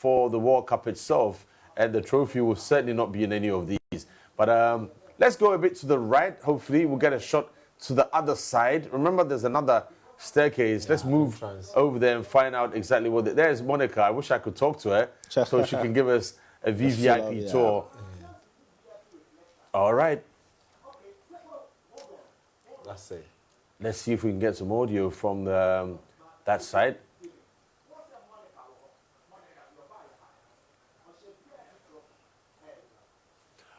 for the World Cup itself, and the trophy will certainly not be in any of these. But let's go a bit to the right. Hopefully, we'll get a shot to the other side. Remember, there's another staircase. Let's move over there and find out exactly what. There's Monica. I wish I could talk to her so she can give us a VVIP tour. All right. Let's see if we can get some audio from that side.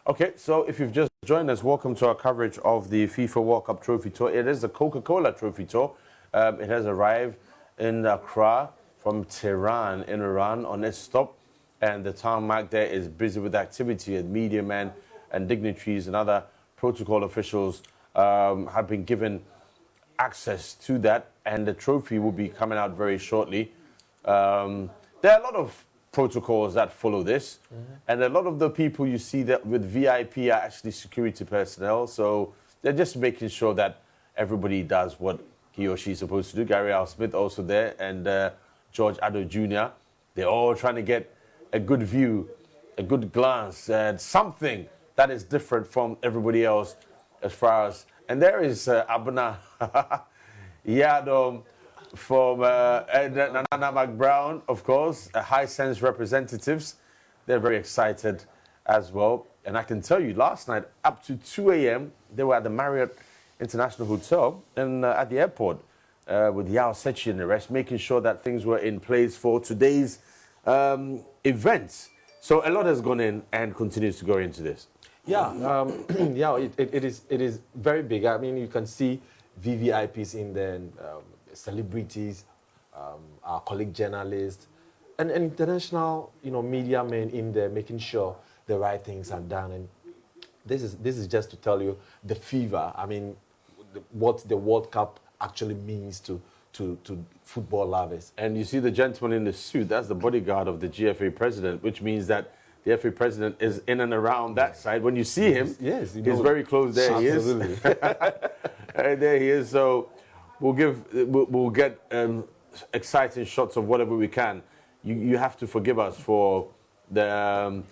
Okay, so if you've just joined us, welcome to our coverage of the FIFA World Cup Trophy Tour. It is the Coca-Cola Trophy Tour. It has arrived in Accra from Tehran in Iran on its stop, and the tarmac there is busy with activity, and media men and dignitaries and other protocol officials have been given access to that, and the trophy will be coming out very shortly. There are a lot of protocols that follow this, and a lot of the people you see that with VIP are actually security personnel, so they're just making sure that everybody does what he or she is supposed to do. Gary Al Smith also there, and George Addo Jr. They're all trying to get a good view, a good glance, and something that is different from everybody else as far as. And there is Abuna Yadom from Nana McBrown, of course, High Sense representatives. They're very excited as well. And I can tell you, last night, up to 2 a.m., they were at the Marriott International Hotel and at the airport with Yao Sechi and the rest, making sure that things were in place for today's events. So a lot has gone in and continues to go into this. Yeah, it is very big. I mean, you can see VVIPs in there, celebrities, our colleague journalists, and international, media men in there, making sure the right things are done. And this is just to tell you the fever. I mean, what the World Cup actually means to football lovers. And you see the gentleman in the suit. That's the bodyguard of the GFA president, which means that the FA president is in and around that side. When you see him, he's very close. There Absolutely. He is. There he is. So we'll get exciting shots of whatever we can. You have to forgive us for the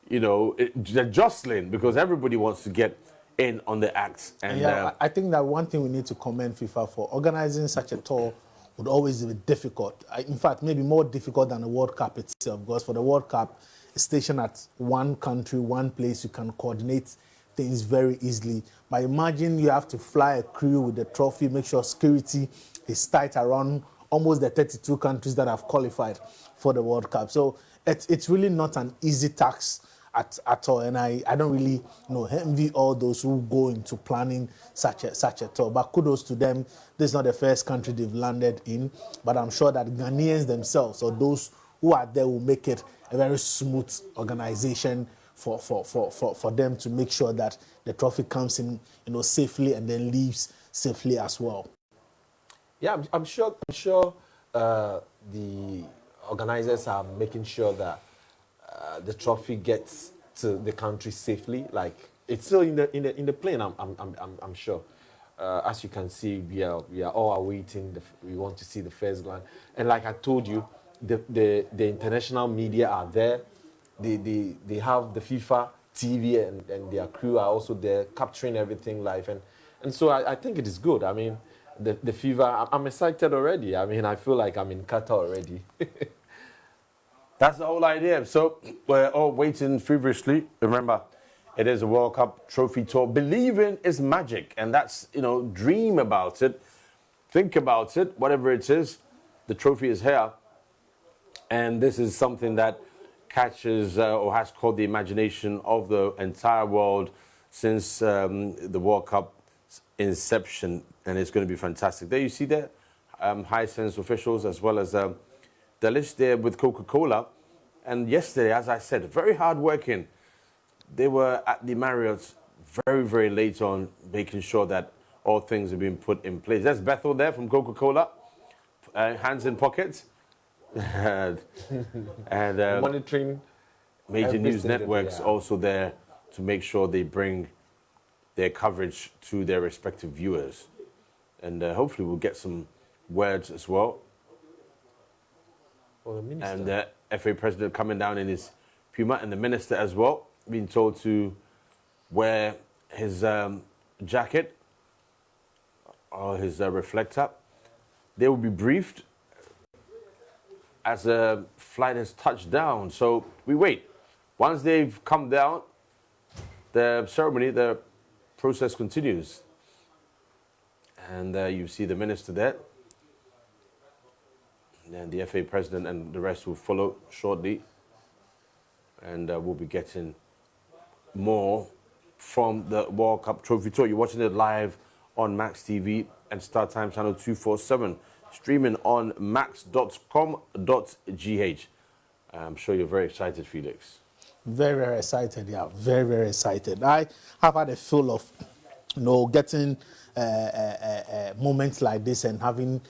the jostling, because everybody wants to get in on the acts. And I think that one thing we need to commend FIFA for organizing such a tour would always be difficult. In fact, maybe more difficult than the World Cup itself, because for the World Cup, it's stationed at one country, one place. You can coordinate things very easily. But imagine you have to fly a crew with the trophy, make sure security is tight around almost the 32 countries that have qualified for the World Cup. So it's really not an easy task at all. And I don't really envy all those who go into planning such a tour. But kudos to them. This is not the first country they've landed in, but I'm sure that Ghanaians themselves, or those who are there, will make it a very smooth organization for them to make sure that the trophy comes in, safely and then leaves safely as well. Yeah, I'm sure the organizers are making sure that the trophy gets to the country safely. Like, it's still in the plane. I'm sure. As you can see, we are all awaiting. We want to see the first glance. And like I told you, the international media are there. They have the FIFA TV and their crew are also there capturing everything live. And so I think it is good. I mean, the FIFA, I'm excited already. I mean, I feel like I'm in Qatar already. That's the whole idea. So we're all waiting feverishly. Remember, it is a World Cup trophy tour. Believing is magic, and that's, dream about it. Think about it, whatever it is. The trophy is here. And this is something that catches or has caught the imagination of the entire world since the World Cup inception, and it's going to be fantastic. There you see there, High Sense officials, as well as the list there with Coca-Cola. And yesterday, as I said, very hard working. They were at the Marriott very, very late on, making sure that all things have been put in place. There's Bethel there from Coca-Cola, hands in pockets. and monitoring major news networks also there to make sure they bring their coverage to their respective viewers. And hopefully we'll get some words as well. Well, the minister. And FA president coming down in his Puma, and the minister as well, being told to wear his jacket or his reflector. They will be briefed as a flight has touched down. So we wait. Once they've come down, the ceremony, the process continues. And you see the minister there. And the FA president and the rest will follow shortly. And we'll be getting more from the World Cup Trophy Tour. You're watching it live on Max TV and Star Time Channel 247, streaming on max.com.gh. I'm sure you're very excited, Felix. Very, very excited, yeah. Very, very excited. I have had a feel of, getting moments like this and having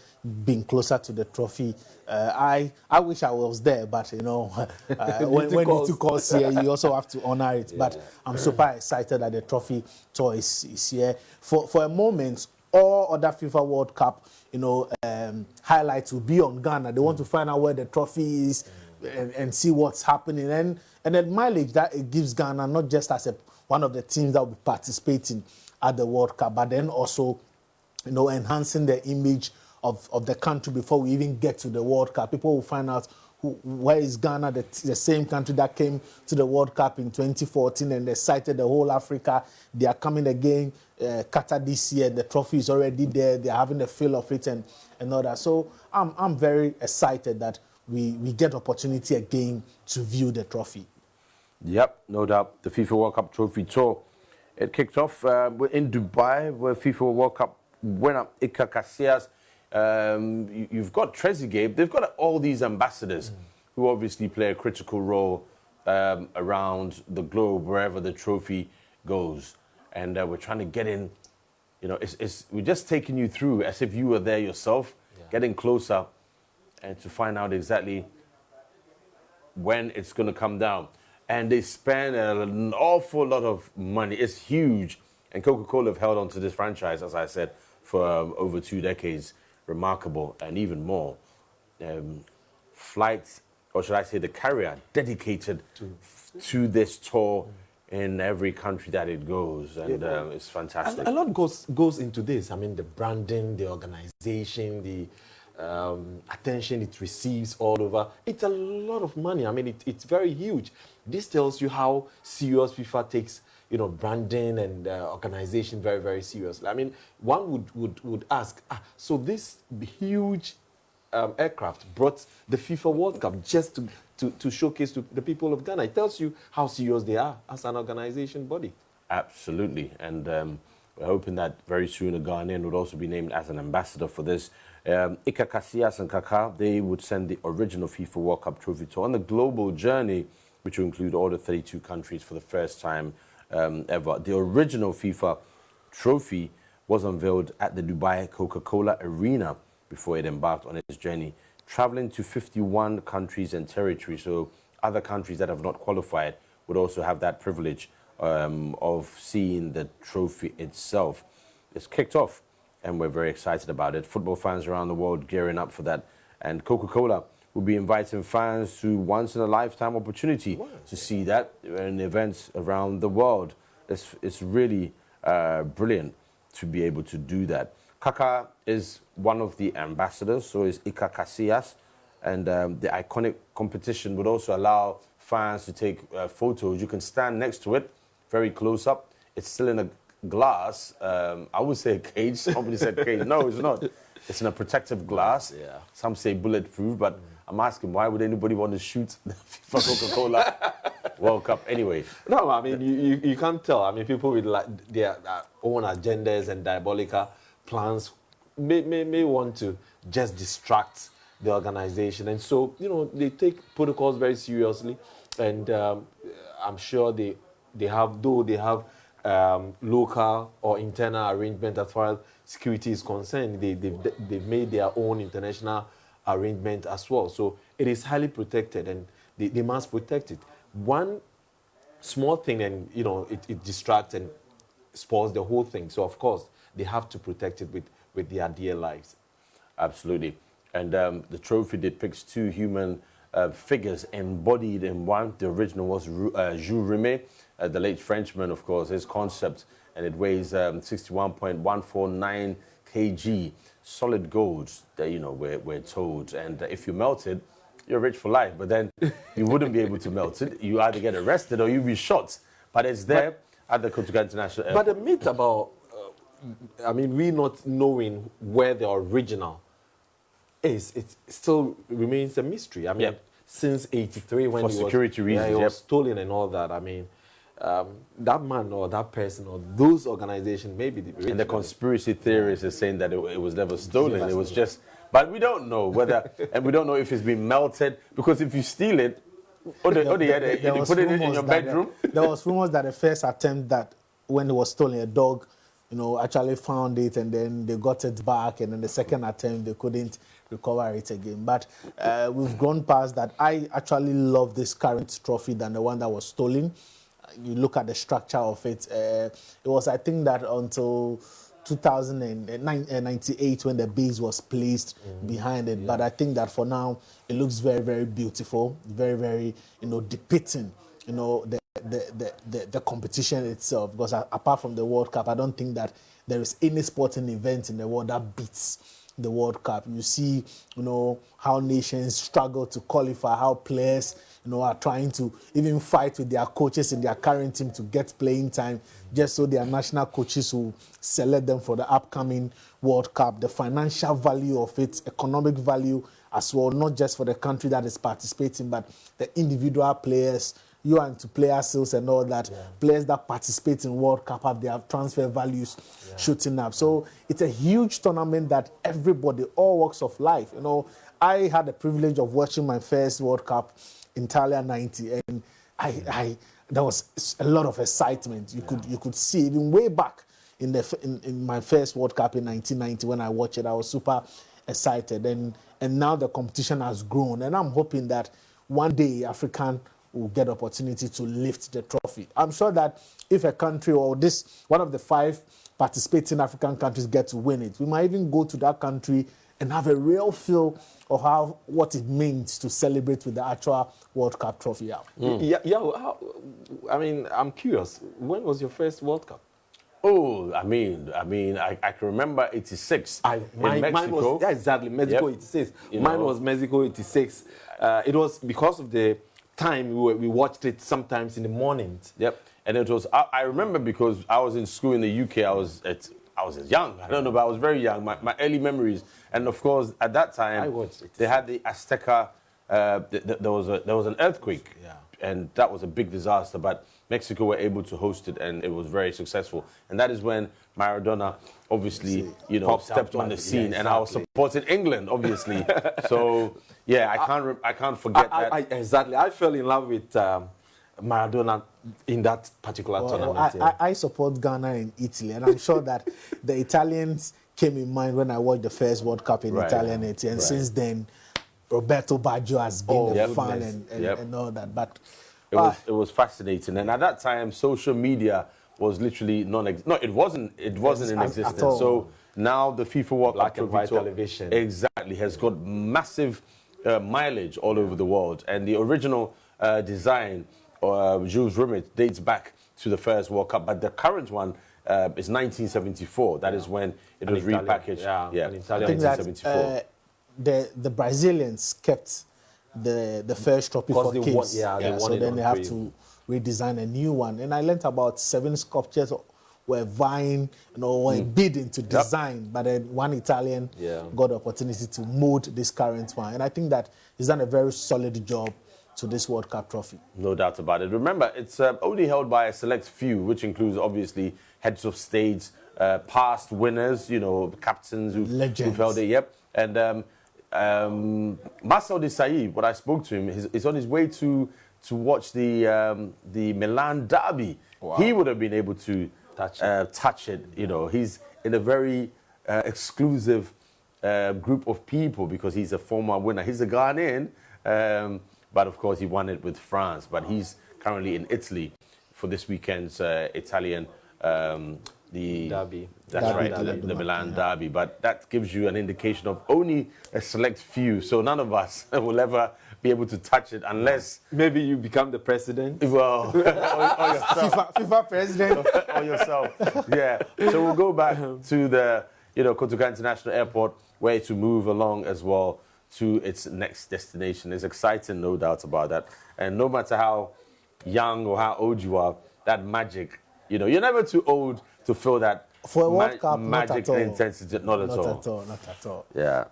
been closer to the trophy. I wish I was there, but, when it took us here, you also have to honor it. Yeah. But I'm super excited that the trophy tour is here. For a moment, all other FIFA World Cup, highlights will be on Ghana. They want to find out where the trophy is and see what's happening. And the mileage that it gives Ghana, not just as one of the teams that will be participating at the World Cup, but then also, enhancing the image of the country before we even get to the World Cup. People will find out where is Ghana, the same country that came to the World Cup in 2014 and they cited the whole Africa. They are coming again, Qatar this year. The trophy is already there. They are having a feel of it and all that. So I'm very excited that we get opportunity again to view the trophy. Yep, no doubt. The FIFA World Cup Trophy Tour, it kicked off in Dubai, where FIFA World Cup winner Iker Casillas. You've got Trezeguet. They've got all these ambassadors who obviously play a critical role around the globe, wherever the trophy goes. And we're trying to get in, we're just taking you through as if you were there yourself, getting closer and to find out exactly when it's going to come down. And they spend an awful lot of money. It's huge. And Coca-Cola have held on to this franchise, as I said, for over 2 decades. Remarkable, and even more. Flights, or should I say the carrier, dedicated to this tour in every country that it goes. And it's fantastic. A lot goes into this. I mean, the branding, the organization, the attention it receives all over. It's a lot of money. I mean, it's very huge. This tells you how serious FIFA takes, branding and organization very, very seriously. I mean, one would ask, so this huge aircraft brought the FIFA World Cup just to showcase to the people of Ghana. It tells you how serious they are as an organization body. Absolutely. And we're hoping that very soon a Ghanaian would also be named as an ambassador for this. Iker Casillas and Kaká, they would send the original FIFA World Cup Trophy Tour on the global journey, which will include all the 32 countries for the first time ever. The original FIFA trophy was unveiled at the Dubai Coca-Cola Arena before it embarked on its journey, traveling to 51 countries and territories. So other countries that have not qualified would also have that privilege of seeing the trophy itself. It's kicked off, and we're very excited about it. Football fans around the world gearing up for that. And Coca-Cola will be inviting fans to once-in-a-lifetime opportunity to see that in events around the world. It's really brilliant to be able to do that. Kaká is one of the ambassadors, so is Iker Casillas. And the iconic competition would also allow fans to take photos. You can stand next to it, very close up. It's still in a glass. I would say a cage. Somebody said cage. No, it's not. It's in a protective glass. Yeah. Some say bulletproof, but I'm asking, why would anybody want to shoot the FIFA Coca-Cola World Cup anyway? No, I mean, you can't tell. I mean, people with their own agendas and diabolical plans may want to just distract the organization. And so, they take protocols very seriously. And I'm sure they have local or internal arrangement as far as security is concerned. They've made their own international arrangement as well. So it is highly protected, and they must protect it. One small thing, and it distracts and spoils the whole thing. So of course they have to protect it with their dear lives. Absolutely. And the trophy depicts 2 human figures embodied in one. The original was Jules Rimet, the late Frenchman, of course, his concept, and it weighs 61.149 kg. Solid gold, that, we're told. And if you melt it, you're rich for life. But then you wouldn't be able to melt it. You either get arrested or you'll be shot. But it's there at the Kotoka International Airport. But the myth about, we not knowing where the original is, it still remains a mystery. Since '83, when for security reasons, it was stolen and all that. That man or that person or those organizations, maybe the and the conspiracy theorists are saying that it was never stolen. It was just, but we don't know whether, and we don't know if it's been melted, because if you steal it, you put it in your bedroom. There was rumors that the first attempt that when it was stolen, a dog, actually found it, and then they got it back, and then the second attempt they couldn't recover it again. But we've gone past that. I actually love this current trophy than the one that was stolen. You look at the structure of it. It was, I think, that until 2098 when the base was placed behind it. Yeah. But I think that for now it looks very, very beautiful, very, very, depicting, the competition itself. Because apart from the World Cup, I don't think that there is any sporting event in the world that beats the World Cup. You see, how nations struggle to qualify, how players, are trying to even fight with their coaches in their current team to get playing time, just so their national coaches will select them for the upcoming World Cup. The financial value of it, economic value as well, not just for the country that is participating, but the individual players. You are into player sales and all that. Yeah. Players that participate in World Cup have their transfer values shooting up. So it's a huge tournament that everybody, all walks of life. I had the privilege of watching my first World Cup in Italia '90, and there was a lot of excitement. You could see even way back in my first World Cup in 1990 when I watched it. I was super excited, and now the competition has grown, and I'm hoping that one day African will get opportunity to lift the trophy. I'm sure that if a country or one of the 5 participating African countries get to win it, we might even go to that country and have a real feel of what it means to celebrate with the actual World Cup trophy out. I'm curious. When was your first World Cup? Oh, I can remember '86 in Mexico. Mine was, exactly, Mexico '86. Mine was Mexico '86. It was because of the time we watched it sometimes in the mornings. Yep. And it was, I remember, because I was in school in the UK, I was young. I don't know, but I was very young. My early memories. And of course, at that time, they had the Azteca, there was an earthquake. Yeah. And that was a big disaster. But Mexico were able to host it, and it was very successful. And that is when Maradona, obviously, stepped on the scene. Yeah, exactly. And I was supporting England, obviously. So, yeah, I can't forget that. Exactly. I fell in love with Maradona in that particular tournament. I support Ghana and Italy, and I'm sure that the Italians came in mind when I watched the first World Cup in Italian '80, and since then, Roberto Baggio has been a fan and all that. But it was fascinating, and at that time, social media was literally it wasn't in existence. So now the FIFA World Cup and white television has got massive mileage all over the world, and the original design, Jules Rimet, dates back to the first World Cup, but the current one is 1974. That is when it was repackaged. In 1974. The Brazilians kept the first trophy for kids. So then they have to redesign a new one. And I learned about 7 sculptures were vying, were bidding to design, but then one Italian got the opportunity to mold this current one. And I think that he's done a very solid job to this World Cup trophy. No doubt about it. Remember, it's only held by a select few, which includes, obviously, heads of states, past winners, captains who've held it. Yep. And Marcel Desailly, when I spoke to him, he's on his way to watch the Milan derby. Wow. He would have been able to touch it. He's in a very exclusive group of people because he's a former winner. He's a Ghanaian, but of course he won it with France. But he's currently in Italy for this weekend's Italian derby. That's right, the Milan derby. But that gives you an indication of only a select few. So none of us will ever be able to touch it unless maybe you become the president. Well, or yourself. FIFA president. Or yourself. Yeah. So we'll go back to the, Kotoka International Airport, where to move along as well to its next destination. It's exciting, no doubt about that. And no matter how young or how old you are, that magic, you're never too old to feel that For a World Cup, magic and intensity. Not at all. Not at all. Yeah.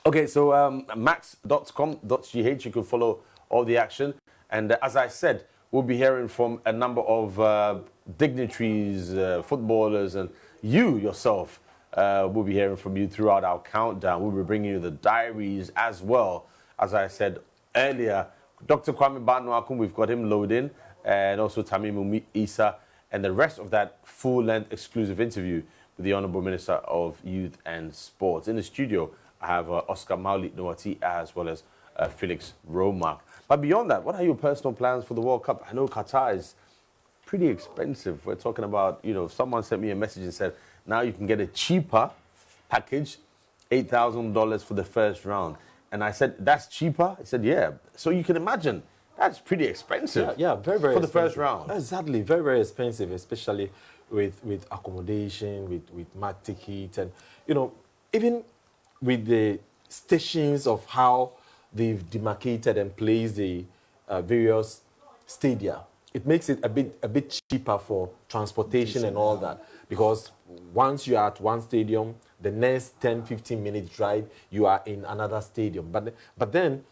Okay, so max.com.gh, you can follow all the action. And as I said, we'll be hearing from a number of dignitaries, footballers, and you yourself. We'll be hearing from you throughout our countdown. We'll be bringing you the diaries as well. As I said earlier, Dr. Kwame Banuakun, we've got him loading, and also Tamimu Isa, and the rest of that full-length exclusive interview with the Honourable Minister of Youth and Sports. In the studio, I have Oscar Maulit Noati as well as Felix Romark. But beyond that, what are your personal plans for the World Cup? I know Qatar is pretty expensive. We're talking about, someone sent me a message and said, now you can get a cheaper package, $8,000 for the first round. And I said, that's cheaper? He said, yeah. So you can imagine, that's pretty expensive. Yeah, very, very for the expensive. first round. Exactly, very, very expensive, especially with accommodation, with MAC ticket, and, even with the stations of how they've demarcated and placed the various stadia. It makes it a bit cheaper for transportation and all that, because once you are at one stadium, the next 10-15 minute drive, you are in another stadium. But then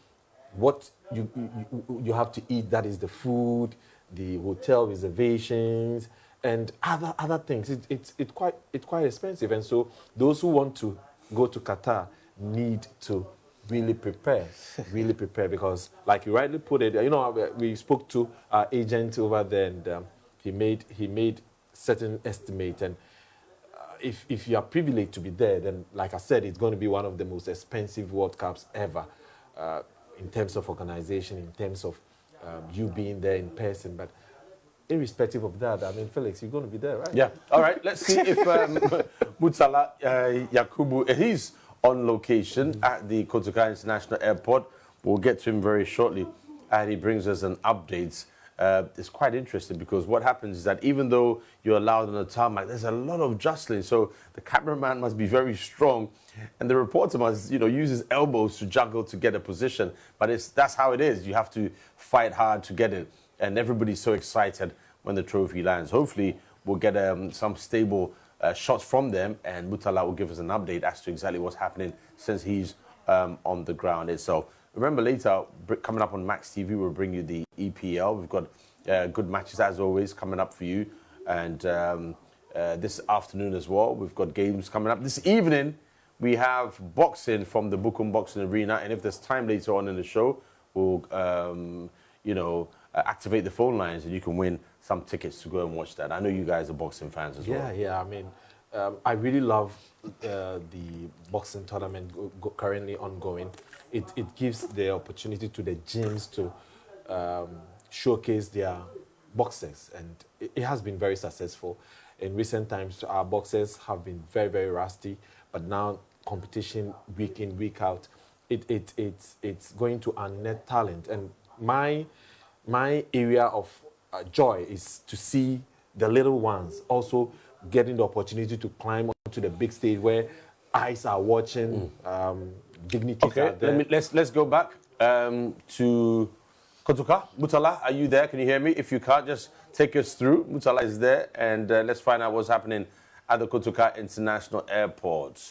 what you have to eat, that is the food, the hotel reservations, and other things. It's quite expensive. And so those who want to go to Qatar need to really prepare, because like you rightly put it, we spoke to our agent over there, and he made certain estimate, and if you are privileged to be there, then like I said, it's going to be one of the most expensive World Cups ever, in terms of organization, in terms of you being there in person. But irrespective of that, I mean, Felix, you're going to be there, right? Yeah. All right. Let's see if Mutala Yakubu, he's on location at the Kotoka International Airport. We'll get to him very shortly, and he brings us an update. It's quite interesting, because what happens is that even though you're allowed on the tarmac, there's a lot of jostling. So the cameraman must be very strong, and the reporter must, use his elbows to juggle to get a position. But that's how it is. You have to fight hard to get it, and everybody's so excited when the trophy lands. Hopefully, we'll get some stable shots from them, and Mutala will give us an update as to exactly what's happening since he's on the ground itself. Remember, later, coming up on Max TV, we'll bring you the EPL. We've got good matches, as always, coming up for you. And this afternoon as well, we've got games coming up. This evening, we have boxing from the Bukum Boxing Arena. And if there's time later on in the show, we'll, activate the phone lines, and you can win some tickets to go and watch that. I know you guys are boxing fans as well. Yeah. I mean, I really love the boxing tournament currently ongoing. It gives the opportunity to the gyms to showcase their boxers, and it has been very successful. In recent times, our boxers have been very, very rusty, but now competition week in, week out, it's going to unnect talent. And my area of joy is to see the little ones also getting the opportunity to climb onto the big stage where eyes are watching, dignitaries are there. Let's go back to Kotoka. Mutala, are you there? Can you hear me? If you can't, just take us through. Mutala is there, and let's find out what's happening at the Kotoka International Airport.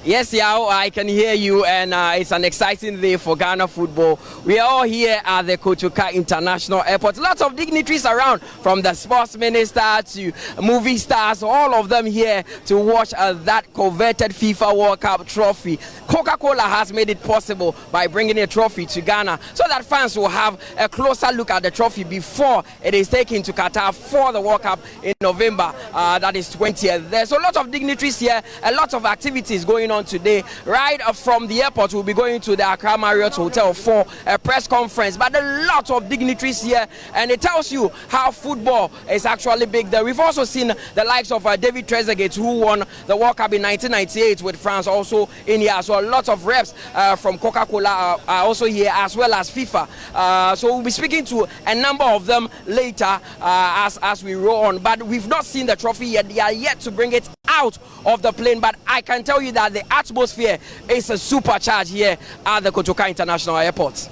Yes, Yao, I can hear you, and it's an exciting day for Ghana football. We are all here at the Kotoka International Airport. Lots of dignitaries around, from the sports minister to movie stars, all of them here to watch that coveted FIFA World Cup trophy. Coca-Cola has made it possible by bringing a trophy to Ghana so that fans will have a closer look at the trophy before it is taken to Qatar for the World Cup in November. That is 20th. There's a lot of dignitaries here, a lot of activities going on on today. Right from the airport, we'll be going to the Accra Marriott Hotel for a press conference. But a lot of dignitaries here, and it tells you how football is actually big there. We've also seen the likes of David Trezeguet, who won the World Cup in 1998 with France, also in here. So a lot of reps from Coca-Cola are also here, as well as FIFA. So we'll be speaking to a number of them later as we roll on. But we've not seen the trophy yet. They are yet to bring it out of the plane. But I can tell you that the atmosphere is a supercharge here at the Kotoka International Airport.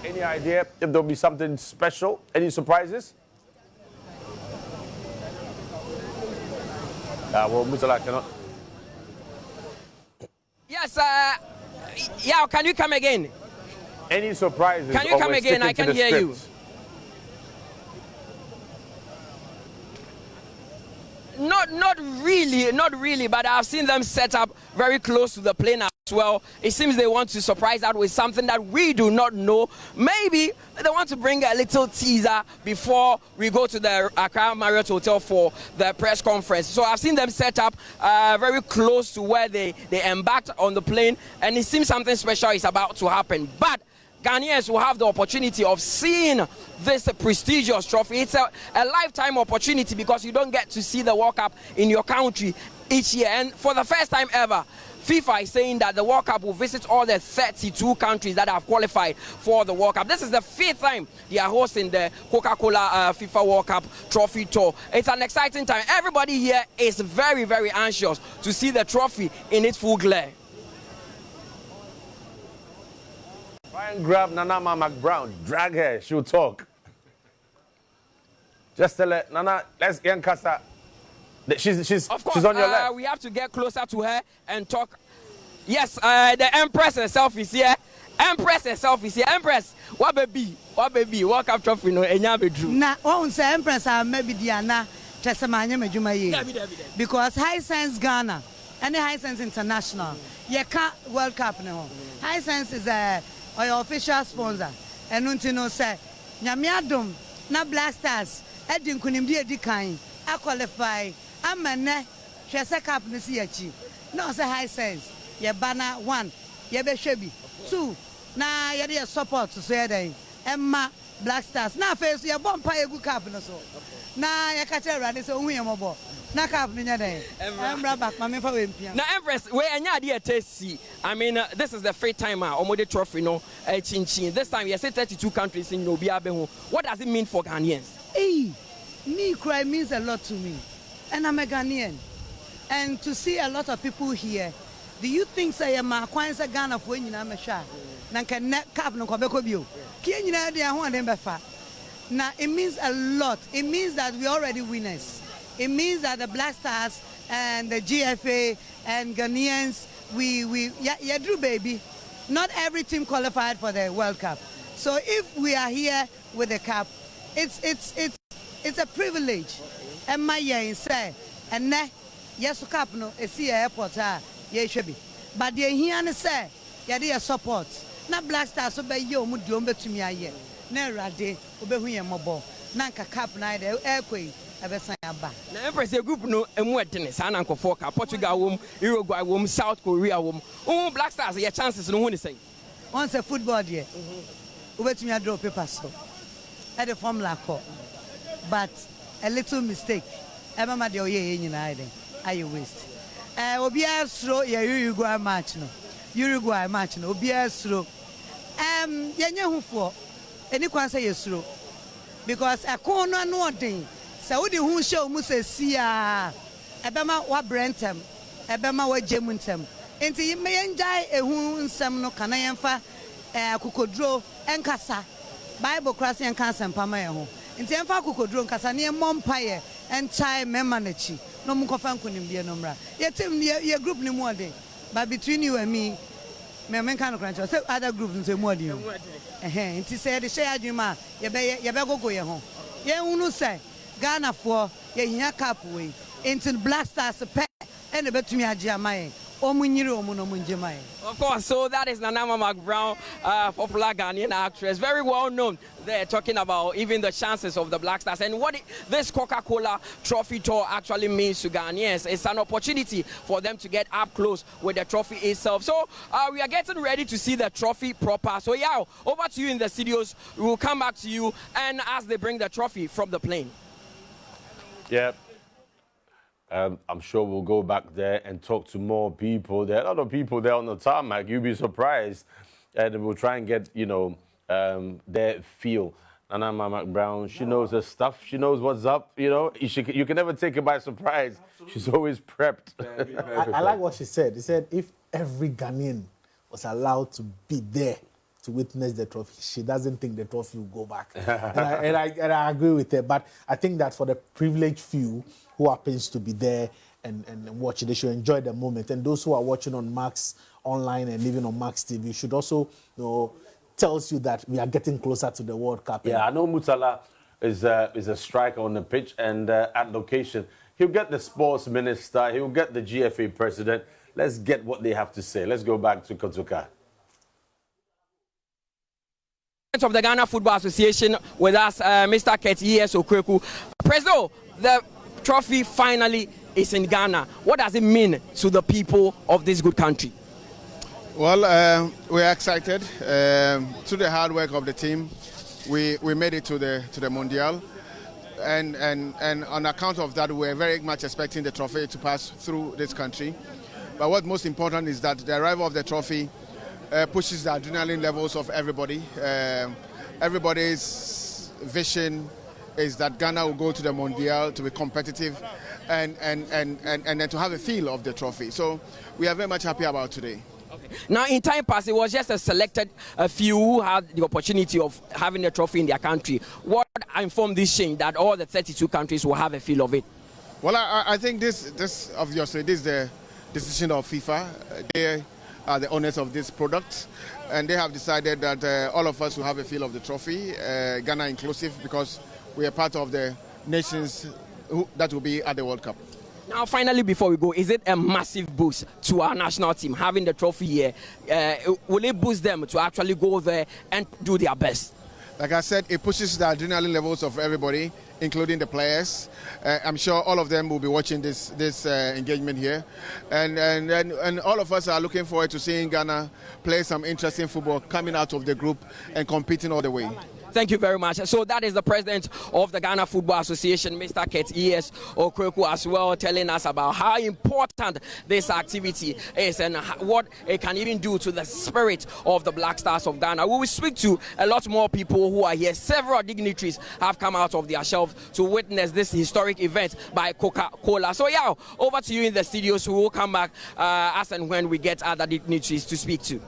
Any idea if there'll be something special? Any surprises? Well, Mutala cannot. Yes, yeah, can you come again? Any surprises? Can you come again? I can hear you. Not really, but I've seen them set up very close to the plane as well. It seems they want to surprise us with something that we do not know. Maybe they want to bring a little teaser before we go to the Accra Marriott Hotel for the press conference. So I've seen them set up very close to where they embarked on the plane, and it seems something special is about to happen. But Ghanaians will have the opportunity of seeing this prestigious trophy. It's a lifetime opportunity because you don't get to see the World Cup in your country each year. And for the first time ever, FIFA is saying that the World Cup will visit all the 32 countries that have qualified for the World Cup. This is the 5th time they are hosting the Coca-Cola FIFA World Cup Trophy Tour. It's an exciting time. Everybody here is very, very anxious to see the trophy in its full glare. Try and grab Nana McBrown, drag her, she'll talk. Just tell her, Nana, let's get Nkasa. She's on your left. We have to get closer to her and talk. Yes, the Empress herself is here. Empress, what baby? World Cup trophy no enya bedru. Na on say Empress maybe Diana Chesamanya medjuma ye. Because High Sense Ghana and High Sense International, you can't World Cup no. High Sense is your official sponsor. And untino say nyame adom na Blasters edi nkunimdi edi kan a qualify amane hwese cup no si achi. No say High Sense ye banner 1 ye be hwebi 2 na ye dey support so ye den Emma Blasters na face ye bompa egu cup no so na ye ka tell rade so hu ye mobo na cup no nya den Emra back mama fa we mpia na Empress we anya dey tesi. I mean this is the 3rd time omode trophy no chinchin. This time you say 32 countries in obi abehu. What does it mean for Ghanaians? Me cry means a lot to me, and I'm a Ghanaian, and to see a lot of people here. Do you think say ma kwanza Ghana for nyina mesha na kan cap no kobeko bio ki nyina dey ho dem befa na? It means a lot. It means that we already winners. It means that the Blasters and the GFA and Ghanaians we drew baby. Not every team qualified for the World Cup. So if we are here with the cup, it's a privilege. And my say and ne yes cup no see airport ye should be. But they here say ye support. Na Blasters so be yo mu do betumi aye. Na rade obehu ye mobo. Na nka cup na de airquay ebesan aba. Na Empress group no emu edene sa na nkofo ka Portugal wom, Uruguay wom, South Korea wom. Blasters your chances no hu ni say. Once a football there. Ubetumi draw paper so. At the formula call. But a little mistake. Emma de oye nyina den. Aye waste. Obi astro Uruguay match no. Obi astro. Yenye hufo. Eni kwan say yesro. Because akono no den. Say wo de hu show mu se sia. Ebema wa Brentham. Ebema wa Jemuntem. Enti me yenjai ehu nsem no kana yemfa akukodro enkasa. Bible class enkasa mpama ye ho. Enti yemfa akukodro nkasa ne mompaye enchai mema nachi. No mu kofa nkunimdie no mra. Ye team ye group ni mu ode. But between you and me men kan crunch. Say other groups nse mu ode. Enti say the share adwuma ye be gogo ye ho. Ye hunu say Ghana for ye hia cap we. Enti Blasters pe and betumi age amaye. Of course, so that is Nanama McBrown, popular Ghanaian actress, very well known. They're talking about even the chances of the Black Stars and what this Coca-Cola Trophy Tour actually means to Ghanaians. It's an opportunity for them to get up close with the trophy itself. So we are getting ready to see the trophy proper. So yeah, over to you in the studios. We will come back to you and as they bring the trophy from the plane. Yeah. I'm sure we'll go back there and talk to more people. There are a lot of people there on the tarmac. You'll be surprised. And we'll try and get, you know, their feel. Nanama McBrown, she knows her stuff. She knows what's up, you know. You can never take her by surprise. Absolutely. She's always prepped. I like what she said. She said if every Ghanaian was allowed to be there to witness the trophy, she doesn't think the trophy will go back. and I agree with her. But I think that for the privileged few who happens to be there and watch, they should enjoy the moment. And those who are watching on Max Online and even on Max TV should also, you know, tells you that we are getting closer to the World Cup. Yeah, I know Mutala is a striker on the pitch and at location. He'll get the sports minister. He'll get the GFA president. Let's get what they have to say. Let's go back to Kotoka. Of the Ghana Football Association with us, Mr. Keti Okweku. President, the trophy finally is in Ghana. What does it mean to the people of this good country? Well, we're excited. Through the hard work of the team, we made it to the Mondial, and on account of that, we're very much expecting the trophy to pass through this country. But what's most important is that the arrival of the trophy pushes the adrenaline levels of everybody. Everybody's vision is that Ghana will go to the Mondial to be competitive and then to have a feel of the trophy. So we are very much happy about today. Okay. Now, in time past, it was just a selected few who had the opportunity of having a trophy in their country. What informed this change that all the 32 countries will have a feel of it? Well, I think this obviously this is the decision of FIFA. They are the owners of this product, and they have decided that all of us will have a feel of the trophy, Ghana inclusive, because we are part of the nations that will be at the World Cup. Now, finally, before we go, is it a massive boost to our national team having the trophy here? Will it boost them to actually go there and do their best? Like I said, it pushes the adrenaline levels of everybody, including the players. I'm sure all of them will be watching this engagement here, and all of us are looking forward to seeing Ghana play some interesting football, coming out of the group and competing all the way. Thank you very much. So that is the president of the Ghana Football Association, Mr. Keti Okweku, as well, telling us about how important this activity is and what it can even do to the spirit of the Black Stars of Ghana. We will speak to a lot more people who are here. Several dignitaries have come out of their shelves to witness this historic event by Coca-Cola. So yeah, over to you in the studios. We will come back as and when we get other dignitaries to speak to.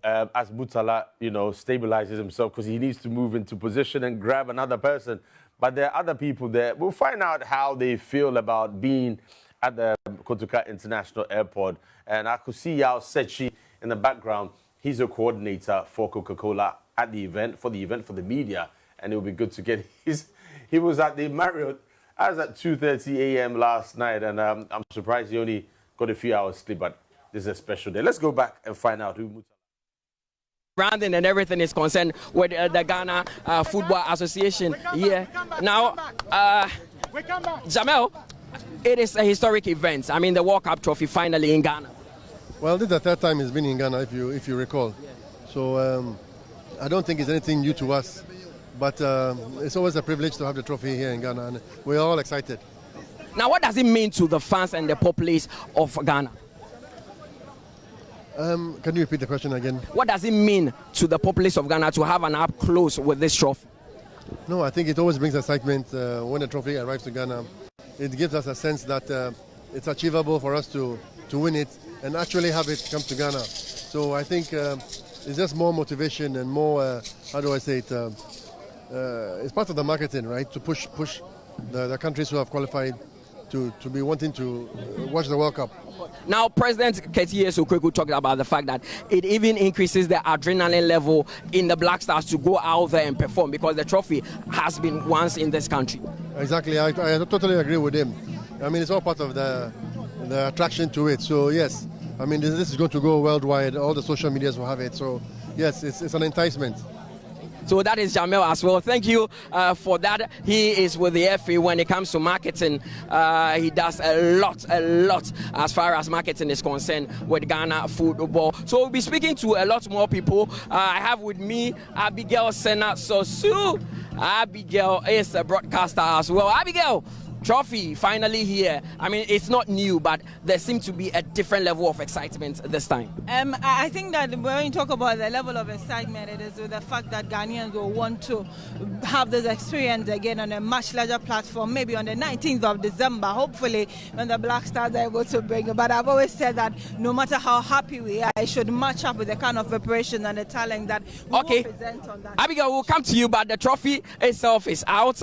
As Mutala, you know, stabilizes himself because he needs to move into position and grab another person. But there are other people there. We'll find out how they feel about being at the Kotoka International Airport. And I could see Yao Sechi in the background. He's a coordinator for Coca-Cola at the event, for the media. And it will be good to get he was at the Marriott. I was at 2:30 a.m. last night, and I'm surprised he only got a few hours sleep, but this is a special day. Let's go back and find out who Mutala. Branding and everything is concerned with the Ghana Football Association here. Now, Jamel, it is a historic event. I mean, the World Cup trophy finally in Ghana. Well, this is the third time it's been in Ghana, if you recall. So I don't think it's anything new to us, but it's always a privilege to have the trophy here in Ghana, and we're all excited. Now, what does it mean to the fans and the populace of Ghana? Can you repeat the question again? What does it mean to the populace of Ghana to have an up close with this trophy? No, I think it always brings excitement when a trophy arrives to Ghana. It gives us a sense that it's achievable for us to win it and actually have it come to Ghana. So I think it's just more motivation and more, how do I say it, it's part of the marketing, right? To push the countries who have qualified to be wanting to watch the World Cup. Now, President Keti Okweku talked about the fact that it even increases the adrenaline level in the Black Stars to go out there and perform because the trophy has been once in this country. Exactly, I totally agree with him. I mean, it's all part of the the attraction to it. So yes, I mean this is going to go worldwide. All the social medias will have it. So yes, it's an enticement. So that is Jamel as well. Thank you for that. He is with the FA when it comes to marketing. He does a lot as far as marketing is concerned with Ghana football. So we'll be speaking to a lot more people. I have with me Abigail Senna Sosu. Abigail is a broadcaster as well. Abigail, trophy finally here. I mean, it's not new, but there seems to be a different level of excitement this time. I think that when you talk about the level of excitement, it is with the fact that Ghanaians will want to have this experience again on a much larger platform, maybe on the 19th of December, hopefully, when the Black Stars are able to bring it. But I've always said that no matter how happy we are, it should match up with the kind of preparation and the talent that we will present on that. Abigail, we'll come to you, but the trophy itself is out.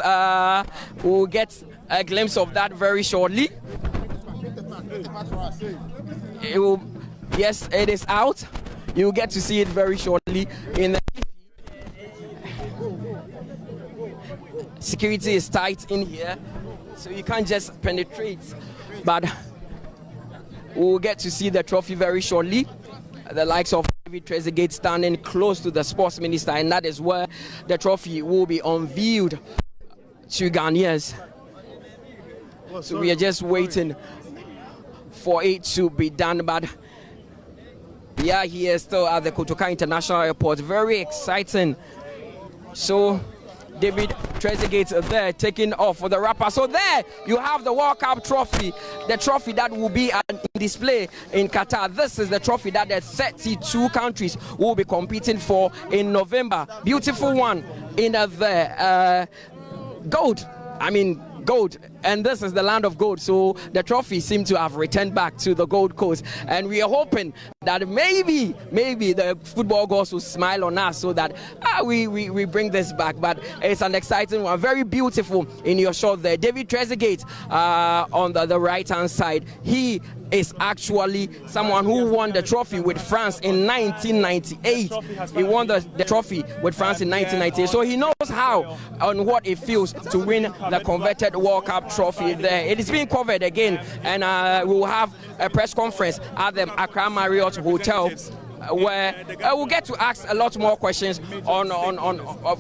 We'll get a glimpse of that very shortly. Yes, it is out. You'll get to see it very shortly. In the security is tight in here, so you can't just penetrate. But we'll get to see the trophy very shortly. The likes of David Trezeguet standing close to the sports minister, and that is where the trophy will be unveiled to Ghanaians. So we are just waiting for it to be done, but we are here still at the Kotoka International Airport. Very exciting. So David Trezeguet there taking off for the wrapper. So there you have the World Cup trophy, the trophy that will be on display in Qatar. This is the trophy that the 32 countries will be competing for in November. Beautiful one in there. Gold. I mean, gold, and this is the land of gold, so the trophy seemed to have returned back to the Gold Coast, and we are hoping that maybe the football gods will smile on us so that we bring this back. But it's an exciting one, very beautiful in your shot there. David Trezeguet on the right hand side, he is actually someone who won the trophy with France in 1998. He won the trophy with France in 1998, so he knows how and what it feels to win the converted World Cup trophy there. It is being covered again, and we will have a press conference at the Accra Marriott Hotel, where we'll get to ask a lot more questions on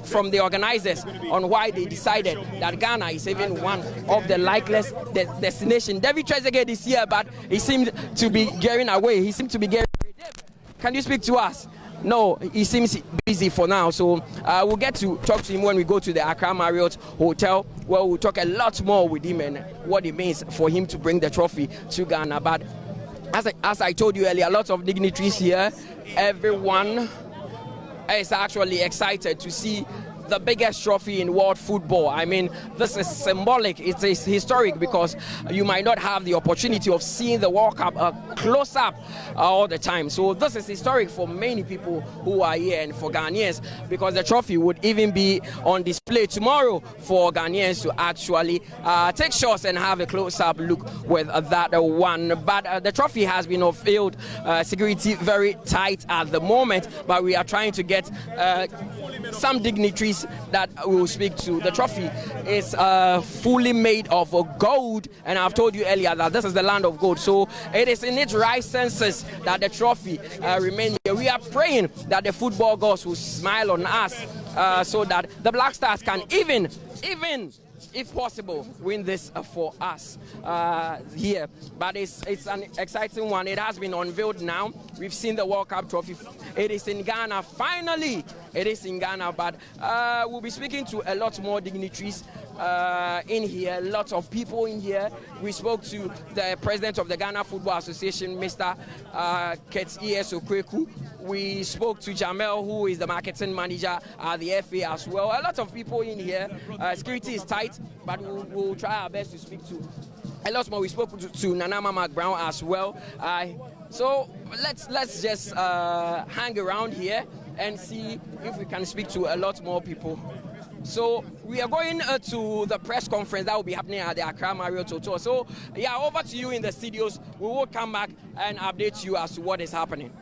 from the organizers on why they decided that Ghana is even one of the likeliest destination. David Trezeguet is here, but he seemed to be gearing away. He seemed to be gearing away. Can you speak to us? No, he seems busy for now, so we'll get to talk to him when we go to the Accra Marriott Hotel, where we'll talk a lot more with him and what it means for him to bring the trophy to Ghana. But as I told you earlier, a lot of dignitaries here. Everyone is actually excited to see the biggest trophy in world football. I mean, this is symbolic. It is historic because you might not have the opportunity of seeing the World Cup close up all the time. So this is historic for many people who are here and for Ghanaians, because the trophy would even be on display tomorrow for Ghanaians to actually take shots and have a close-up look with that one. But the trophy has been unveiled. Security very tight at the moment, but we are trying to get some dignitaries that we will speak to. The trophy is fully made of gold, and I've told you earlier that this is the land of gold, so it is in its right senses that the trophy remains here. We are praying that the football gods will smile on us so that the Black Stars can even if possible win this for us here. But it's an exciting one. It has been unveiled now. We've seen the World Cup trophy. It is in Ghana. Finally, it is in Ghana. But we'll be speaking to a lot more dignitaries in here, lots of people in here. We spoke to the president of the Ghana Football Association, Mr. Kets E.S. Okweku. We spoke to Jamel, who is the marketing manager at the FA as well. A lot of people in here. Security is tight, but we'll try our best to speak to a lot more. We spoke to Nana Mama Brown as well. So let's just hang around here and see if we can speak to a lot more people. So we are going to the press conference that will be happening at the Accra Marriott Hotel. So yeah, over to you in the studios. We will come back and update you as to what is happening.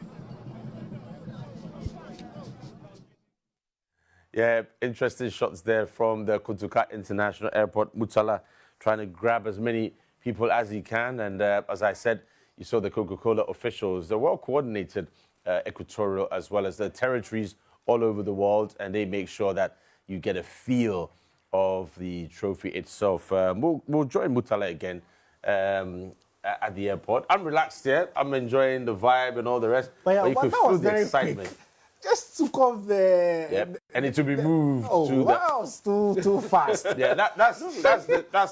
Yeah, interesting shots there from the Kotoka International Airport. Mutala trying to grab as many people as he can. And as I said, you saw the Coca-Cola officials, they're well coordinated, equatorial as well as the territories all over the world, and they make sure that you get a feel of the trophy itself. We'll join Mutala again at the airport. I'm relaxed here. I'm enjoying the vibe and all the rest. But, you could feel the excitement. Quick. Just took off the... Yep. And it to be moved to that was too fast. Yeah, that's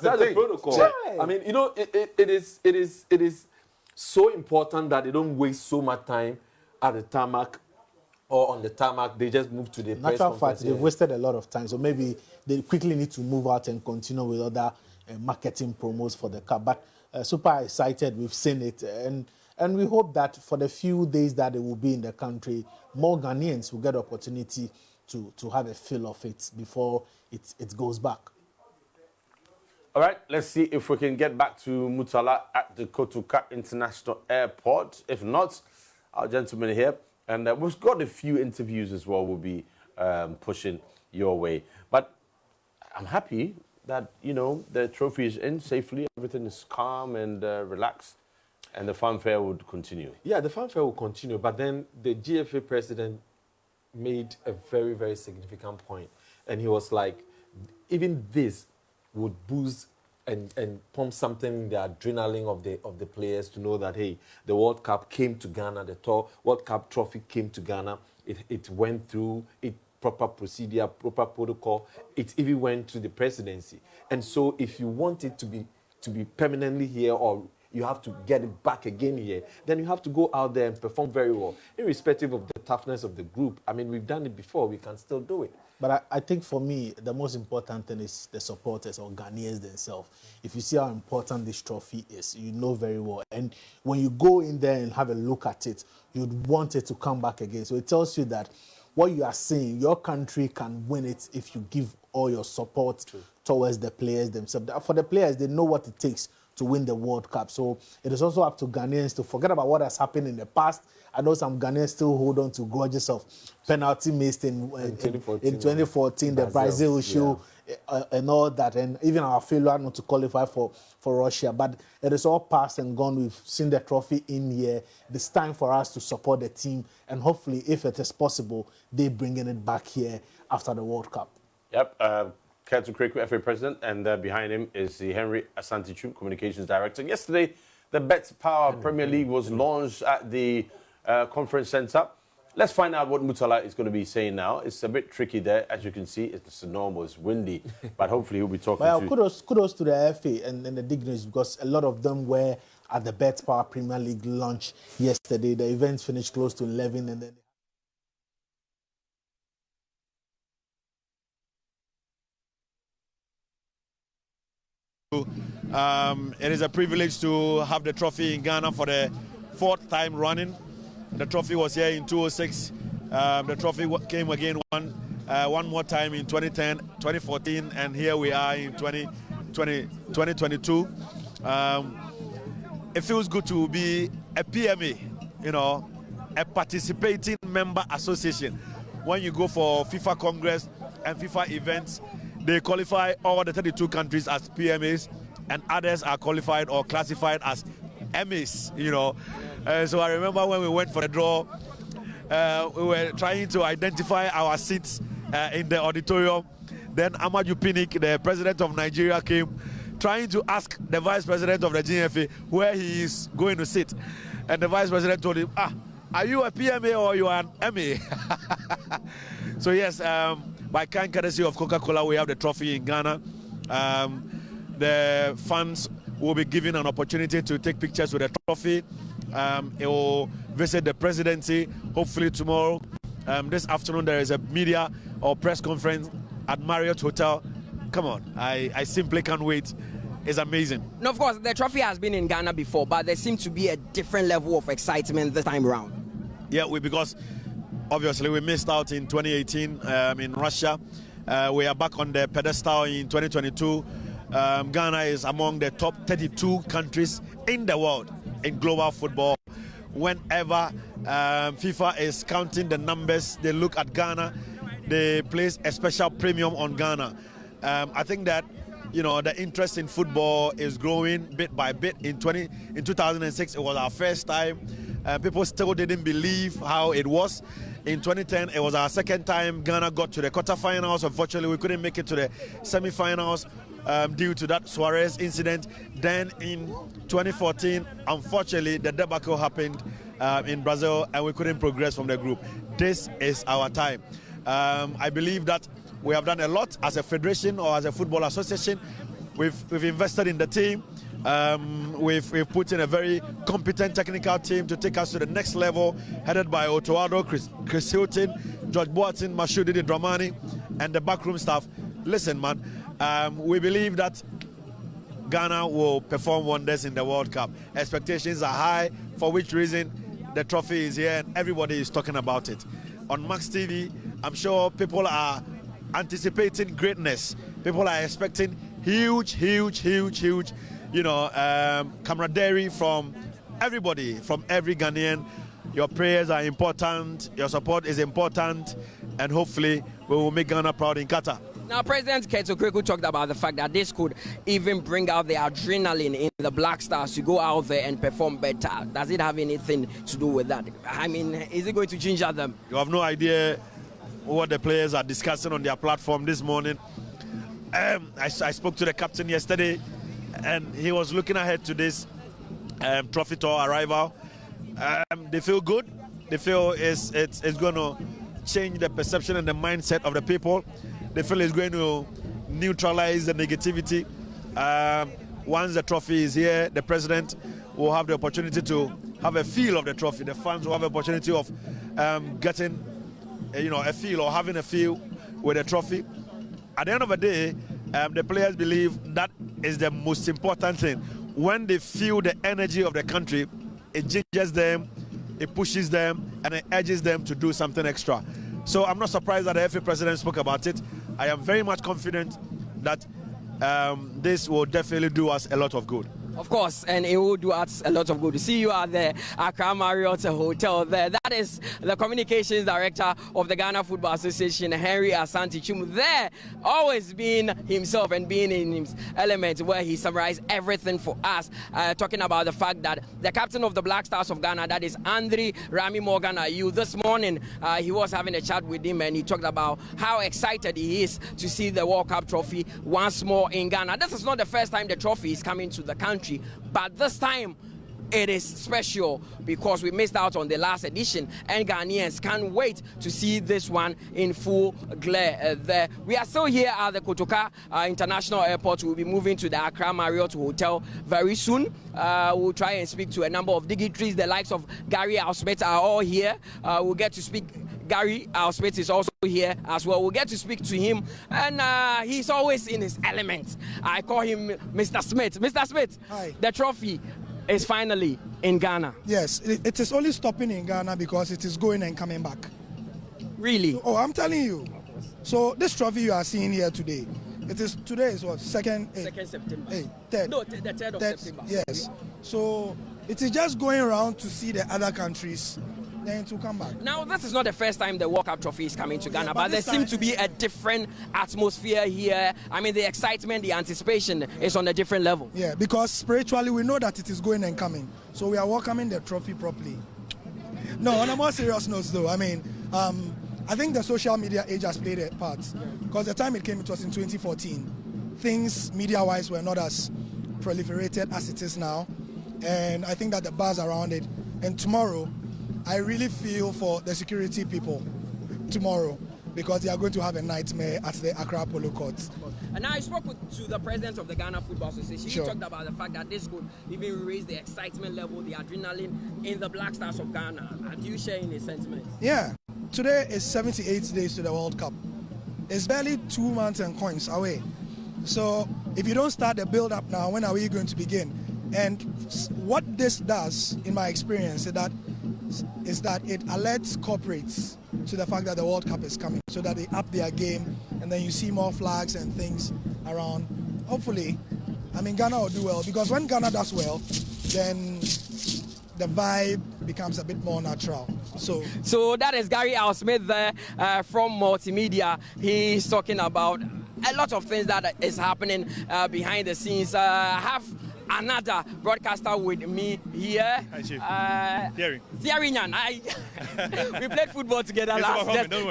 the thing. protocol. Sure. I mean, you know, it is so important that they don't waste so much time at the tarmac or on the tarmac. They just move to the press Natural conference. fact, they've wasted a lot of time. So maybe they quickly need to move out and continue with other marketing promos for the car. But super excited. We've seen it. And we hope that for the few days that they will be in the country, more Ghanaians will get opportunity to have a feel of it before it goes back. All right, let's see if we can get back to Mutala at the Kotoka International Airport. If not, our gentleman here, and we've got a few interviews as well we'll be pushing your way. But I'm happy that, you know, the trophy is in safely, everything is calm and relaxed, and the fanfare would continue. Yeah, the fanfare will continue, but then the GFA president made a very, very significant point, and he was like, even this would boost and pump something in the adrenaline of the players to know that, hey, the World Cup came to Ghana, the World Cup trophy came to Ghana, it went through proper procedure, proper protocol, it even went to the presidency. And so if you want it to be permanently here, or you have to get it back again here, then you have to go out there and perform very well, irrespective of the toughness of the group. I mean, we've done it before, we can still do it. But I think for me, the most important thing is the supporters or Ghanaians themselves. If you see how important this trophy is, you know very well. And when you go in there and have a look at it, you'd want it to come back again. So it tells you that what you are saying, your country can win it if you give all your support towards the players themselves. For the players, they know what it takes to win the World Cup. So it is also up to Ghanaians to forget about what has happened in the past. I know some Ghanaians still hold on to grudges of penalty missed in 2014, the Brazil issue, and all that, and even our failure not to qualify for Russia. But it is all past and gone. We've seen the trophy in here. It's time for us to support the team, and hopefully, if it is possible, they bringing it back here after the World Cup. Yep. Ketu Kreku, FA President, and behind him is the Henry Asante-Chu, Communications Director. Yesterday, the Bet Power Premier League was launched at the Conference Centre. Let's find out what Mutala is going to be saying now. It's a bit tricky there. As you can see, it's normal, it's windy, but hopefully he'll be talking to... Kudos to the FA and the dignitaries, because a lot of them were at the Bet Power Premier League launch yesterday. The event finished close to 11, and then... It is a privilege to have the trophy in Ghana for the 4th time running. The trophy was here in 2006. The trophy came again one more time in 2010, 2014, and here we are in 2022. It feels good to be a PMA, you know, a participating member association. When you go for FIFA Congress and FIFA events, they qualify all the 32 countries as PMAs, and others are qualified or classified as MAs, you know. So I remember when we went for the draw, we were trying to identify our seats in the auditorium. Then Amaju Pinnick, the president of Nigeria, came trying to ask the vice president of the GFA where he is going to sit. And the vice president told him, are you a PMA or you are an MA? So yes, by kind courtesy of Coca-Cola, we have the trophy in Ghana. The fans will be given an opportunity to take pictures with the trophy. It will visit the presidency, hopefully tomorrow. This afternoon there is a media or press conference at Marriott Hotel. Come on, I simply can't wait. It's amazing. And of course, the trophy has been in Ghana before, but there seems to be a different level of excitement this time around. Yeah, because obviously we missed out in 2018 in Russia. We are back on the pedestal in 2022. Ghana is among the top 32 countries in the world in global football. Whenever FIFA is counting the numbers, they look at Ghana, they place a special premium on Ghana. I think that you know, the interest in football is growing bit by bit. In 2006, it was our first time. People still didn't believe how it was. In 2010, it was our second time. Ghana got to the quarterfinals. Unfortunately, we couldn't make it to the semi-finals due to that Suarez incident. Then in 2014, unfortunately, the debacle happened in Brazil, and we couldn't progress from the group. This is our time. I believe that we have done a lot as a federation or as a football association. We've invested in the team. We've put in a very competent technical team to take us to the next level, headed by Otoado, Chris Hilton, George Boateng, Mashudi Dramani, and the backroom staff. Listen, man, we believe that Ghana will perform wonders in the World Cup. Expectations are high, for which reason the trophy is here and everybody is talking about it. On Max TV, I'm sure people are anticipating greatness. People are expecting huge, you know, camaraderie from everybody, from every Ghanaian. Your prayers are important, your support is important, and hopefully we will make Ghana proud in Qatar. Now, President Keto Kweku talked about the fact that this could even bring out the adrenaline in the Black Stars to go out there and perform better. Does it have anything to do with that? I mean, is it going to ginger them? You have no idea what the players are discussing on their platform this morning. I spoke to the captain yesterday, and he was looking ahead to this trophy tour arrival. They feel good. They feel it's going to change the perception and the mindset of the people. They feel it's going to neutralize the negativity. Once the trophy is here, the president will have the opportunity to have a feel of the trophy. The fans will have the opportunity of getting, you know, a feel or having a feel with the trophy. At the end of the day, the players believe that is the most important thing. When they feel the energy of the country, it gingers them, it pushes them, and it urges them to do something extra. So I'm not surprised that the FA president spoke about it. I am very much confident that this will definitely do us a lot of good. Of course, and it will do us a lot of good to see you at the Accra Marriott Hotel there. That is the communications director of the Ghana Football Association, Henry Asante Chum. There, always being himself and being in his element, where he summarized everything for us, talking about the fact that the captain of the Black Stars of Ghana, that is Andre Rami Morgan Ayew, this morning he was having a chat with him, and he talked about how excited he is to see the World Cup trophy once more in Ghana. This is not the first time the trophy is coming to the country, but this time it is special because we missed out on the last edition, and Ghanaians can't wait to see this one in full glare there. We are still here at the Kotoka International Airport. We'll be moving to the Accra Marriott Hotel very soon. We'll try and speak to a number of dignitaries. The likes of Gary Al-Smith are all here. We'll get to speak. Gary Al-Smith is also here as well. We'll get to speak to him, and he's always in his element. I call him Mr. Smith. Mr. Smith, hi. The trophy is finally in Ghana. Yes, it is only stopping in Ghana because it is going and coming back. Really? So, I'm telling you. So this trophy you are seeing here today, today is what, 2nd September. 3rd. No, the 3rd of September. Yes. So it is just going around to see the other countries, then to come back. Now, this is not the first time the World Cup trophy is coming to Ghana, Yeah, but there this seems time- to be a different atmosphere here. I mean, the excitement, the anticipation is on a different level. Yeah, because spiritually we know that it is going and coming. So we are welcoming the trophy properly. No, on a more serious note though, I mean, I think the social media age has played a part. Because the time it came, it was in 2014. Things media-wise were not as proliferated as it is now. And I think that the buzz around it. And tomorrow, I really feel for the security people tomorrow, because they are going to have a nightmare at the Accra Polo Court. And I spoke to the president of the Ghana Football Association. Sure. He talked about the fact that this could even raise the excitement level, the adrenaline in the Black Stars of Ghana. Do you share in his sentiments? Yeah, today is 78 days to the World Cup. It's barely 2 months and coins away. So if you don't start the build-up now, when are we going to begin? And what this does, in my experience, is that it alerts corporates to the fact that the World Cup is coming, so that they up their game, and then you see more flags and things around. Hopefully, I mean, Ghana will do well, because when Ghana does well, then the vibe becomes a bit more natural. So that is Gary Al-Smith there from Multimedia. He's talking about a lot of things that is happening behind the scenes. I have another broadcaster with me here. Hi, Chief. Thierry. Thierry Nyan. We played football together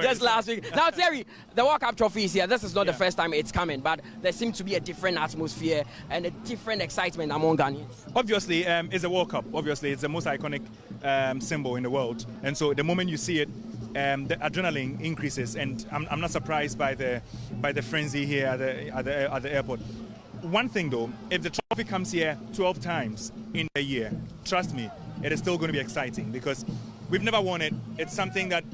just last week. Now, Thierry, the World Cup trophy is here. This is not the first time it's coming, but there seems to be a different atmosphere and a different excitement among Ghanaians. Obviously, it's a World Cup. Obviously, it's the most iconic symbol in the world. And so the moment you see it, the adrenaline increases. And I'm not surprised by the frenzy here at the airport. One thing though, if the trophy comes here 12 times in a year, trust me, it is still going to be exciting because we've never won it. It's something that,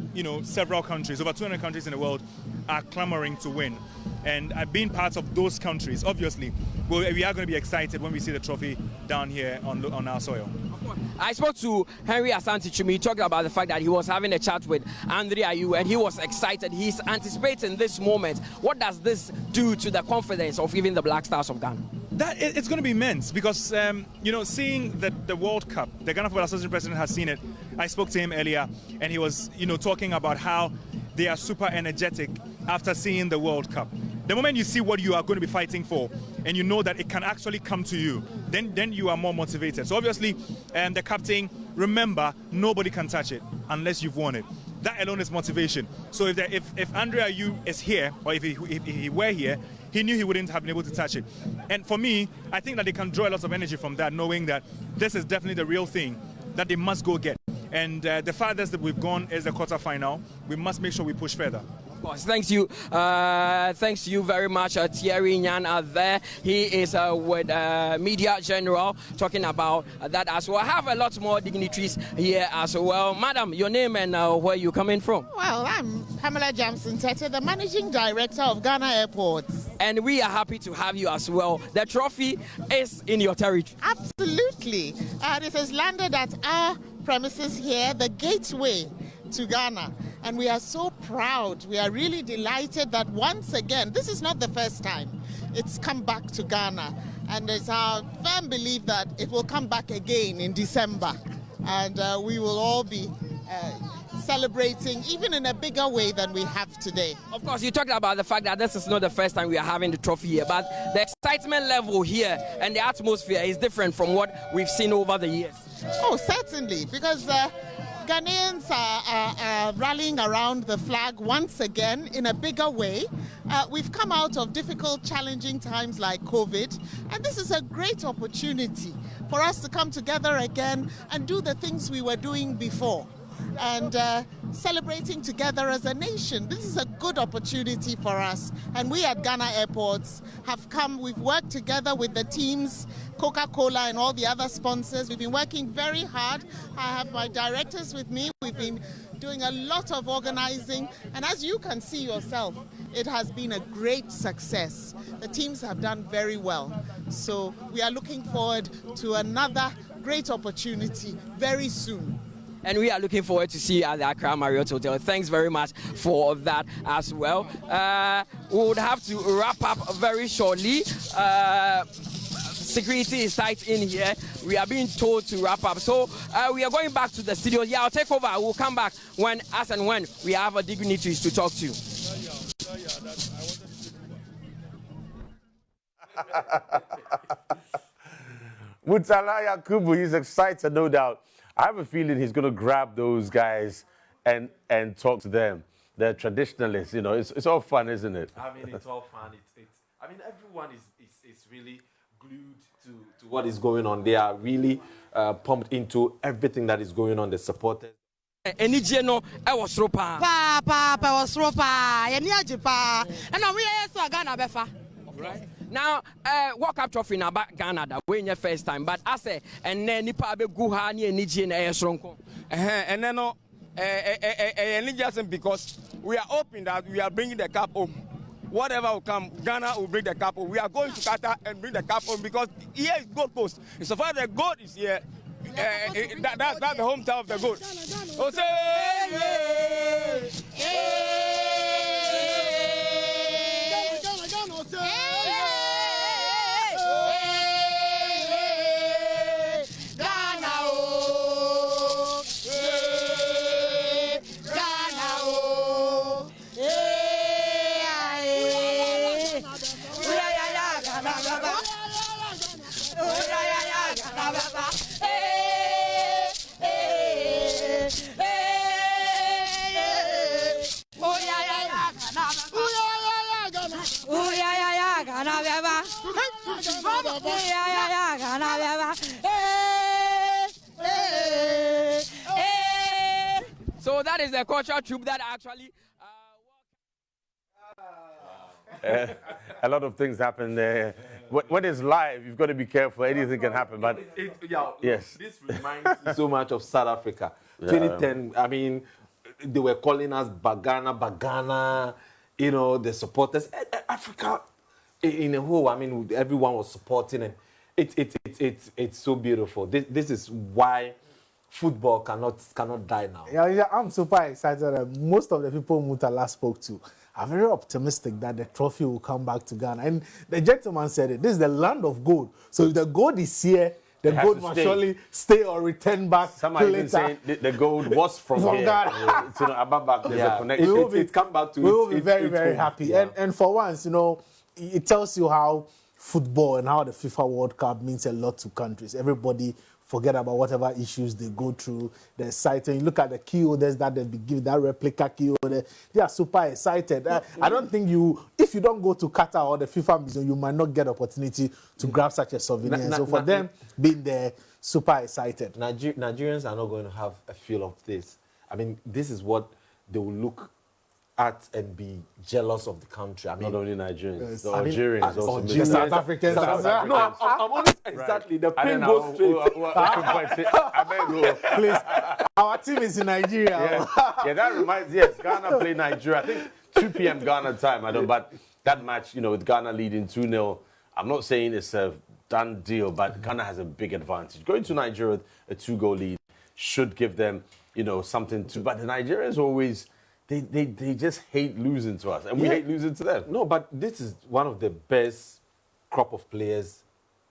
several countries, over 200 countries in the world, are clamoring to win. And being part of those countries, obviously, we are going to be excited when we see the trophy down here on our soil. I spoke to Henry Asante-Chumi. He talked about the fact that he was having a chat with Andre Ayew and he was excited. He's anticipating this moment. What does this do to the confidence of even the Black Stars of Ghana? It's going to be immense because, seeing the World Cup, the Ghana Football Association president has seen it. I spoke to him earlier and he was, talking about how they are super energetic after seeing the World Cup. The moment you see what you are going to be fighting for and you know that it can actually come to you, then you are more motivated. So obviously, the captain, remember, nobody can touch it unless you've won it. That alone is motivation. So if Andre Ayew is here, or if he were here, he knew he wouldn't have been able to touch it. And for me, I think that they can draw a lot of energy from that, knowing that this is definitely the real thing that they must go get. And the farthest that we've gone is the quarterfinal. We must make sure we push further. Of course, thanks you very much, Thierry Nyan. There he is with Media General talking about that as well. I have a lot more dignitaries here as well. Madam, your name and where you coming from? Well, I'm Pamela Jamson Tete, the Managing Director of Ghana Airports. And we are happy to have you as well. The trophy is in your territory. Absolutely. This has landed at our premises here, the gateway to Ghana, and we are so proud. We are really delighted that once again, this is not the first time it's come back to Ghana, and it's our firm belief that it will come back again in December, and we will all be celebrating even in a bigger way than we have today. Of course, you talked about the fact that this is not the first time we are having the trophy here, but the excitement level here and the atmosphere is different from what we've seen over the years. Oh, certainly, because Ghanaians are rallying around the flag once again in a bigger way. We've come out of difficult, challenging times like COVID, and this is a great opportunity for us to come together again and do the things we were doing before. And celebrating together as a nation. This is a good opportunity for us. And we at Ghana Airports we've worked together with the teams, Coca-Cola and all the other sponsors. We've been working very hard. I have my directors with me. We've been doing a lot of organizing. And as you can see yourself, it has been a great success. The teams have done very well. So we are looking forward to another great opportunity very soon. And we are looking forward to see you at the Accra Marriott Hotel. Thanks very much for that as well. We would have to wrap up very shortly. Security is tight in here. We are being told to wrap up. So we are going back to the studio. Yeah, I'll take over. We'll come back when we have a dignitaries to talk to. Mutala Yakubu, he's excited, no doubt. I have a feeling he's going to grab those guys and talk to them. They're traditionalists, It's all fun, isn't it? I mean, it's all fun. Everyone is really glued to what is going on. They are really pumped into everything that is going on. The supporters. Right. Now, World Cup trophy na back Ghana that we your first time, but I say and then nipa be go ha ni enije na esronko. And then no because we are hoping that we are bringing the cup home. Whatever will come, Ghana will bring the cup home. We are going to Qatar and bring the cup home because here is Gold Coast. So far the gold is here. That's the hometown of the gold. So that is the cultural troupe that actually. A lot of things happen there. When it's live, you've got to be careful. Anything can happen. But yes, this reminds me so much of South Africa. Yeah. 2010. I mean, they were calling us Bagana. You know, the supporters. Africa, in a whole. I mean, everyone was supporting, and it's so beautiful. This is why football cannot die now. Yeah, I'm super excited. Most of the people Mutala spoke to are very optimistic that the trophy will come back to Ghana. And the gentleman said it. This is the land of gold. So if the gold is here, the gold must surely stay or return back. Somebody even saying the gold was from here. Ghana. So, Ababa, there's a connection. It come back to. We will be very happy. Yeah. And for once, you know, it tells you how football and how the FIFA World Cup means a lot to countries. Everybody forget about whatever issues they go through. They're excited. You look at the key holders that they've been given, that replica key holder, they are super excited. I don't think if you don't go to Qatar or the FIFA museum, you might not get opportunity to grab such a souvenir. So for them being there, super excited. Nigerians are not going to have a feel of this. I mean, this is what they will look at and be jealous of the country. I mean, not only Nigerians, yes. the Algerians also. The South Africans. No, I'm honest. Exactly. The pain goes straight. Please, our team is in Nigeria. Yeah, that reminds. Yes, Ghana play Nigeria. I think 2 p.m. Ghana time. I don't. But that match, you know, with Ghana leading 2-0. I'm not saying it's a done deal, but Ghana has a big advantage. Going to Nigeria with a 2-goal lead should give them, you know, something to. But the Nigerians always. They just hate losing to us, and we hate losing to them. No, but this is one of the best crop of players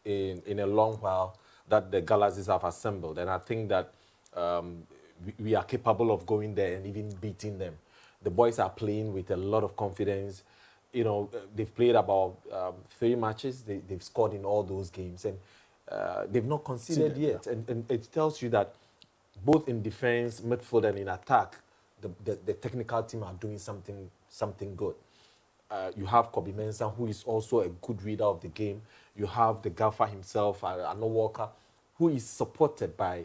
in a long while that the Galaxies have assembled, and I think that we are capable of going there and even beating them. The boys are playing with a lot of confidence. You know, they've played about 3 matches. They've scored in all those games, and they've not conceded yet. And it tells you that both in defense, midfield, and in attack, the technical team are doing something good. You have Kobe Mensah, who is also a good reader of the game. You have the gaffer himself, Arno Walker, who is supported by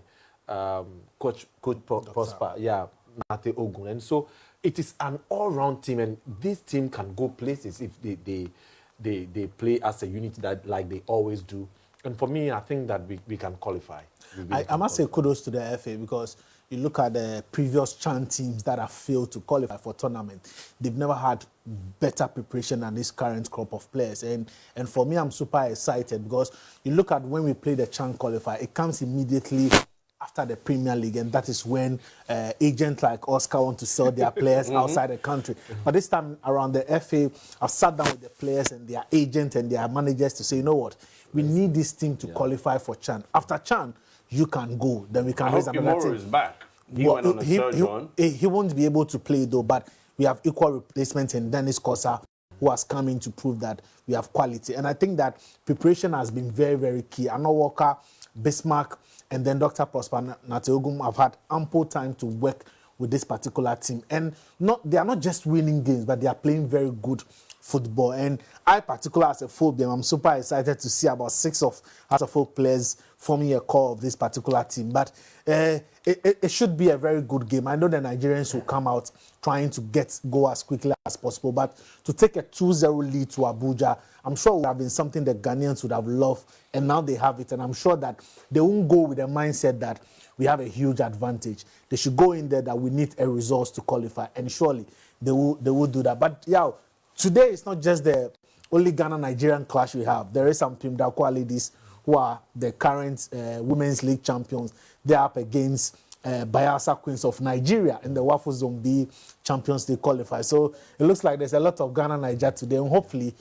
Coach Prosper, Nate Ogun. And so it is an all-round team, and this team can go places if they play as a unit that like they always do. And for me, I think that we can qualify. I must say kudos to the FA, because you look at the previous CHAN teams that have failed to qualify for tournament. They've never had better preparation than this current crop of players. And for me, I'm super excited, because you look at when we play the CHAN qualifier, it comes immediately after the Premier League, and that is when agents like Oscar want to sell their players outside the country. But this time around, the FA have sat down with the players and their agents and their managers to say, you know what, we need this team to qualify for CHAN. After CHAN, you can go. Then we can raise another team. Is back. He went on a surge run. He won't be able to play though, but we have equal replacements in Dennis Kosa, who has come in to prove that we have quality. And I think that preparation has been very, very key. Arno Walker, Bismarck, and then Dr. Prosper Nateogum have had ample time to work with this particular team. And they are not just winning games, but they are playing very good football. And I, particularly as a phobia, I'm super excited to see about 6 of House of Folk players forming a core of this particular team. But it should be a very good game. I know the Nigerians will come out trying to go as quickly as possible. But to take a 2-0 lead to Abuja, I'm sure it would have been something the Ghanaians would have loved. And now they have it. And I'm sure that they won't go with the mindset that we have a huge advantage. They should go in there that we need a result to qualify. And surely they will do that. But yeah, today it's not just the only Ghana-Nigerian clash we have. There is some Pim Dakwa ladies who are the current Women's League champions. They're up against Bayelsa Queens of Nigeria in the Waffle Zone B Champions League qualifier. So it looks like there's a lot of Ghana-Niger today, and hopefully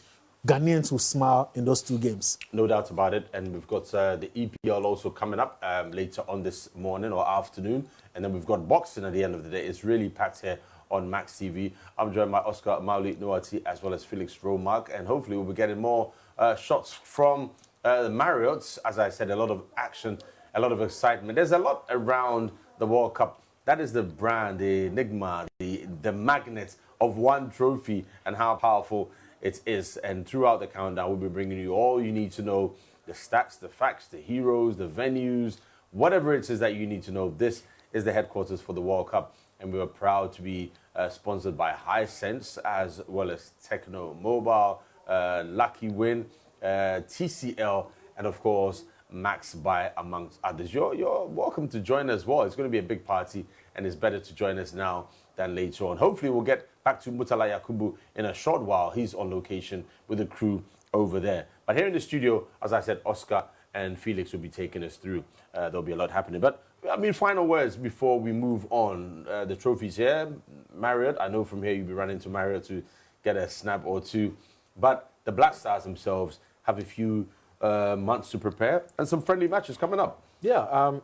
Ghanaians will smile in those 2 games. No doubt about it. And we've got the EPL also coming up later on this morning or afternoon. And then we've got boxing at the end of the day. It's really packed here on Max TV. I'm joined by Oscar Mauli Noati as well as Felix Romark. And hopefully we'll be getting more shots from the Marriott's. As I said, a lot of action, a lot of excitement. There's a lot around the World Cup. That is the brand, the enigma, the magnet of one trophy and how powerful it is. And throughout the countdown, we'll be bringing you all you need to know the stats, the facts, the heroes, the venues, whatever it is that you need to know. This is the headquarters for the World Cup, and we are proud to be sponsored by Hisense as well as Techno Mobile, Lucky Win, TCL, and of course Max Buy, amongst others. You're welcome to join as well. It's going to be a big party, and it's better to join us now than later on. Hopefully we'll get back to Mutala Yakubu in a short while. He's on location with the crew over there. But here in the studio, as I said, Oscar and Felix will be taking us through. There'll be a lot happening. But, I mean, final words before we move on. The trophies here. Marriott, I know from here you'll be running to Marriott to get a snap or two. But the Black Stars themselves have a few months to prepare and some friendly matches coming up. Yeah,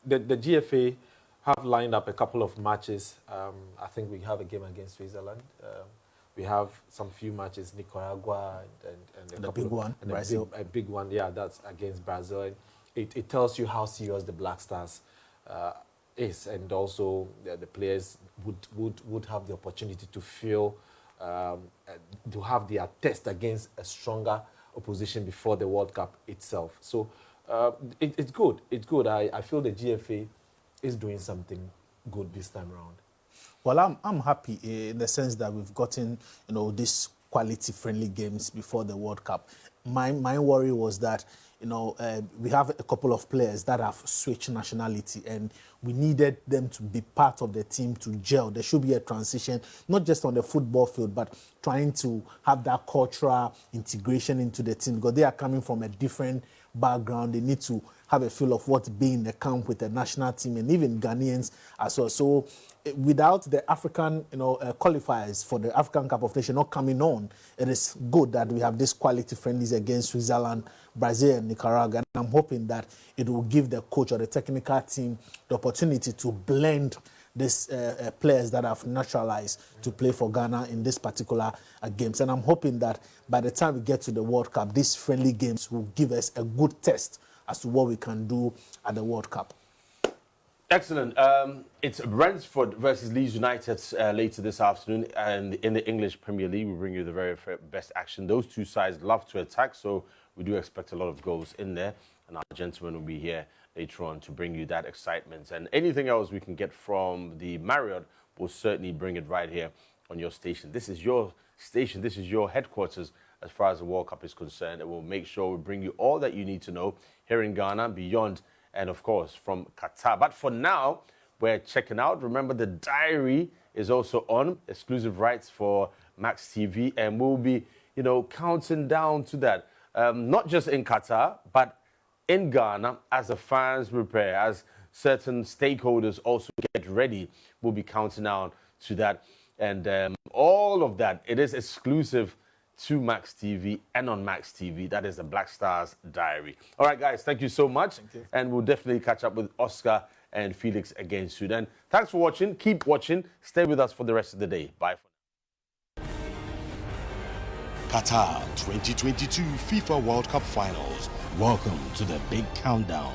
the GFA have lined up a couple of matches. I think we have a game against Switzerland. We have some few matches, Nicaragua and a big one, Brazil. A big one, yeah, that's against Brazil. And it tells you how serious the Black Stars is, and also the players would have the opportunity to feel, to have their test against a stronger opposition before the World Cup itself. So it's good. It's good. I feel the GFA is doing something good this time around. Well, I'm happy in the sense that we've gotten, these quality-friendly games before the World Cup. My worry was that, we have a couple of players that have switched nationality, and we needed them to be part of the team to gel. There should be a transition, not just on the football field, but trying to have that cultural integration into the team, because they are coming from a different background. They need to have a feel of what being in the camp with the national team, and even Ghanaians as well. So without the African qualifiers for the African Cup of Nations not coming on, it is good that we have this quality friendlies against Switzerland, Brazil, and Nicaragua. And I'm hoping that it will give the coach or the technical team the opportunity to blend these players that have naturalized to play for Ghana in this particular games. And I'm hoping that by the time we get to the World Cup, these friendly games will give us a good test as to what we can do at the World Cup. Excellent. It's Brentford versus Leeds United later this afternoon, and in the English Premier League, we bring you the very best action. Those two sides love to attack, so we do expect a lot of goals in there, and our gentlemen will be here later on to bring you that excitement. And anything else we can get from the Marriott, we'll certainly bring it right here on your station. This is your station. This is your headquarters as far as the World Cup is concerned, and we'll make sure we bring you all that you need to know here in Ghana, beyond, and of course from Qatar. But for now, we're checking out. Remember, the diary is also on, exclusive rights for Max TV, and we'll be, counting down to that. Not just in Qatar, but in Ghana, as the fans prepare, as certain stakeholders also get ready, we'll be counting down to that. And all of that, it is exclusive to Max TV and on Max TV. That is the Black Stars Diary. All right, guys, thank you so much. And we'll definitely catch up with Oscar and Felix again soon. And thanks for watching. Keep watching. Stay with us for the rest of the day. Bye for now. Qatar 2022 FIFA World Cup Finals. Welcome to the big countdown.